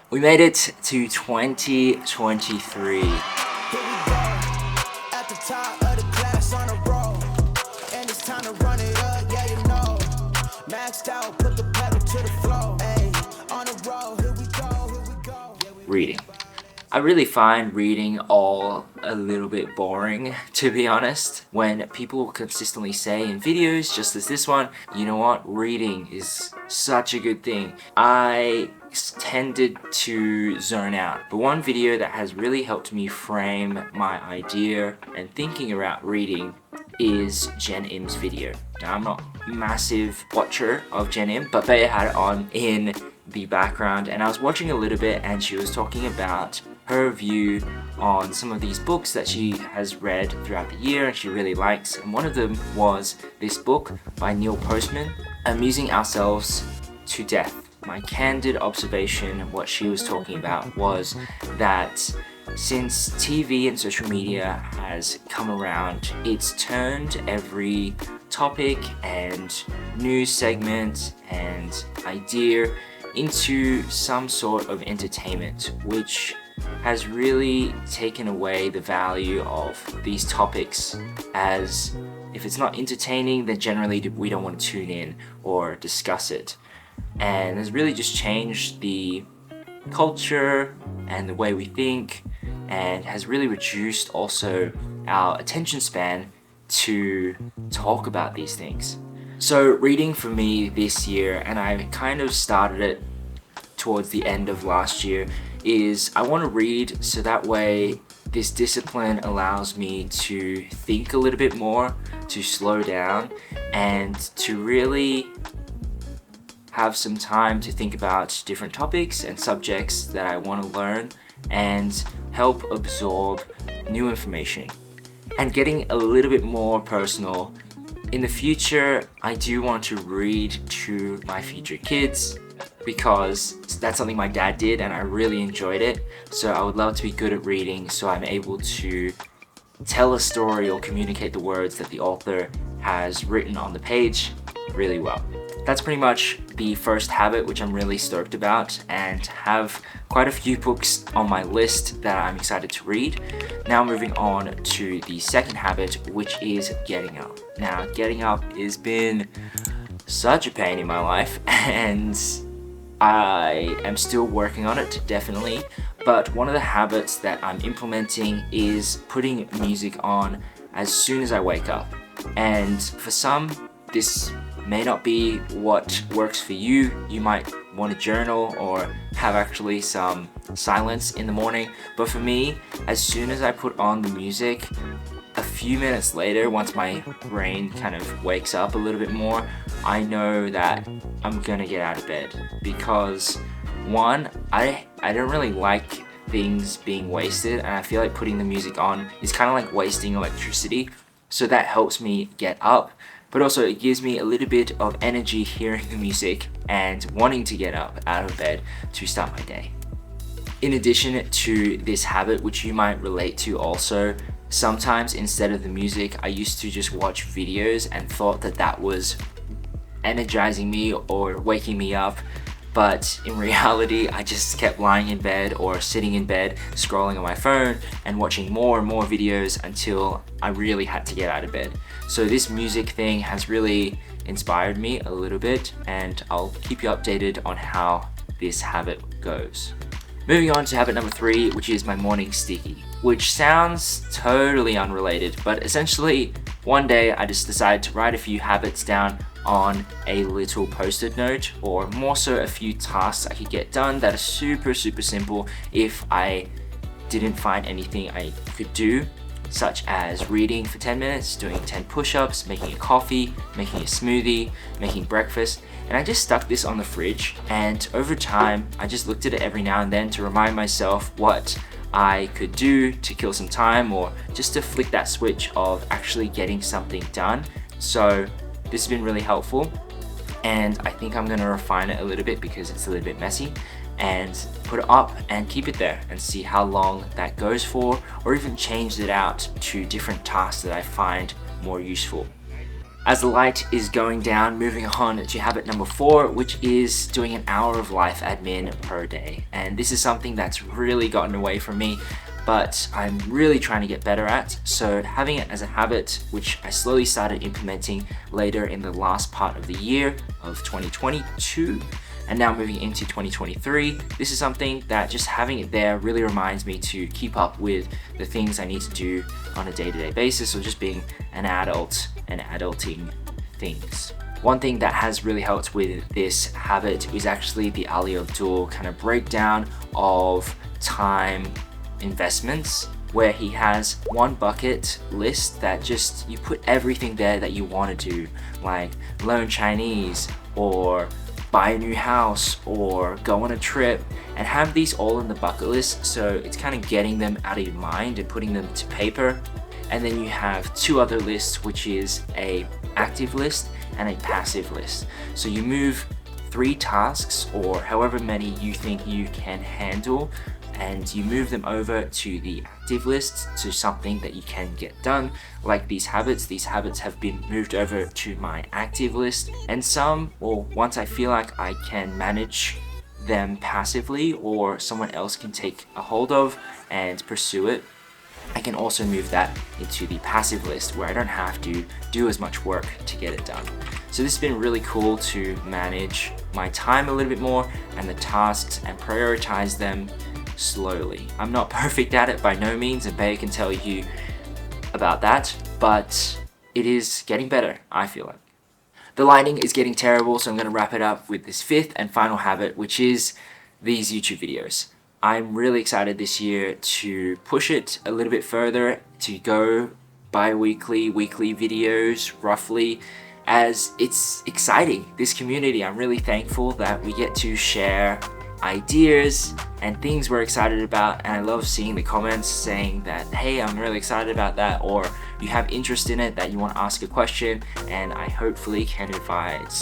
We made it to 2023. At the top of the class on a roll, and it's time to run it up, yeah, you know. Maxed out, put the pedal to the floor. Hey, on a roll, here we go, here we go. Reading. I really find reading all a little bit boring, to be honest. When people consistently say in videos, just as this one, you know what, reading is such a good thing, I tended to zone out. But one video that has really helped me frame my idea and thinking about reading is Jen Im's video. Now, I'm not a massive watcher of Jen Im, but Bea had it on in the background and I was watching a little bit, and she was talking about her view on some of these books that she has read throughout the year and she really likes, and one of them was this book by Neil Postman, Amusing Ourselves to Death. My candid observation of what she was talking about was that since TV and social media has come around, it's turned every topic and news segment and idea into some sort of entertainment, which has really taken away the value of these topics, as if it's not entertaining, then generally we don't want to tune in or discuss it. And has really just changed the culture and the way we think, and has really reduced also our attention span to talk about these things. So reading for me this year, and I kind of started it towards the end of last year, is I want to read so that way this discipline allows me to think a little bit more, to slow down, and to really have some time to think about different topics and subjects that I want to learn and help absorb new information. And getting a little bit more personal, in the future I do want to read to my future kids, because that's something my dad did and I really enjoyed it. So I would love to be good at reading so I'm able to tell a story or communicate the words that the author has written on the page really well. That's pretty much the first habit, which I'm really stoked about, and have quite a few books on my list that I'm excited to read. Now moving on to the second habit, which is getting up. Now, getting up has been such a pain in my life, and I am still working on it, definitely. But one of the habits that I'm implementing is putting music on as soon as I wake up. And for some, this may not be what works for you. You might want to journal or have actually some silence in the morning. But for me, as soon as I put on the music, a few minutes later, once my brain kind of wakes up a little bit more, I know that I'm gonna get out of bed. Because one, I don't really like things being wasted, and I feel like putting the music on is kind of like wasting electricity. So that helps me get up, but also it gives me a little bit of energy hearing the music and wanting to get up out of bed to start my day. In addition to this habit, which you might relate to also, sometimes instead of the music, I used to just watch videos and thought that that was energizing me or waking me up. But in reality, I just kept lying in bed or sitting in bed, scrolling on my phone and watching more and more videos until I really had to get out of bed. So this music thing has really inspired me a little bit, and I'll keep you updated on how this habit goes. Moving on to habit number 3, which is my morning sticky, which sounds totally unrelated, but essentially one day I just decided to write a few habits down on a little post-it note, or more so a few tasks I could get done that are super simple if I didn't find anything I could do, such as reading for 10 minutes, doing 10 push-ups, making a coffee, making a smoothie, making breakfast. And I just stuck this on the fridge, and over time I just looked at it every now and then to remind myself what I could do to kill some time, or just to flick that switch of actually getting something done. So this has been really helpful, and I think I'm going to refine it a little bit because it's a little bit messy, and put it up and keep it there and see how long that goes for, or even change it out to different tasks that I find more useful. As the light is going down, moving on to habit number 4, which is doing an hour of life admin per day. And this is something that's really gotten away from me, but I'm really trying to get better at. So having it as a habit, which I slowly started implementing later in the last part of the year of 2022, and now moving into 2023, this is something that just having it there really reminds me to keep up with the things I need to do on a day-to-day basis, or just being an adult and adulting things. One thing that has really helped with this habit is actually the Ali Abdul kind of breakdown of time investments, where he has one bucket list that just, you put everything there that you want to do, like learn Chinese or buy a new house or go on a trip, and have these all in the bucket list. So it's kind of getting them out of your mind and putting them to paper. And then you have 2 other lists, which is a active list and a passive list. So you move 3 tasks, or however many you think you can handle, and you move them over to the active list, to something that you can get done, like these habits. These habits have been moved over to my active list, and some, well, once I feel like I can manage them passively, or someone else can take a hold of and pursue it, I can also move that into the passive list, where I don't have to do as much work to get it done. So this has been really cool to manage my time a little bit more and the tasks, and prioritize them slowly. I'm not perfect at it by no means, and Bae can tell you about that, but it is getting better, I feel like. The lighting is getting terrible, so I'm going to wrap it up with this 5th and final habit, which is these YouTube videos. I'm really excited this year to push it a little bit further, to go bi-weekly, weekly videos roughly, as it's exciting. This community, I'm really thankful that we get to share ideas and things we're excited about, and I love seeing the comments saying that, hey, I'm really excited about that, or you have interest in it, that you want to ask a question, and I hopefully can provide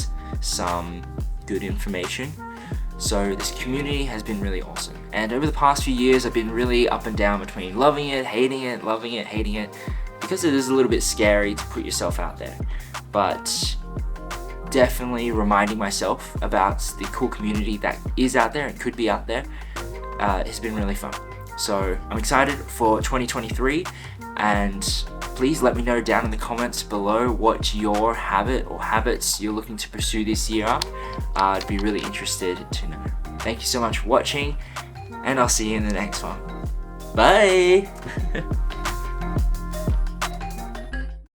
some good information. So this community has been really awesome, and over the past few years I've been really up and down between loving it, hating it, loving it, hating it, because it is a little bit scary to put yourself out there. But definitely reminding myself about the cool community that is out there and could be out there has been really fun. So I'm excited for 2023, and please let me know down in the comments below what your habit or habits you're looking to pursue this year are. I'd be really interested to know. Thank you so much for watching, and I'll see you in the next one. Bye!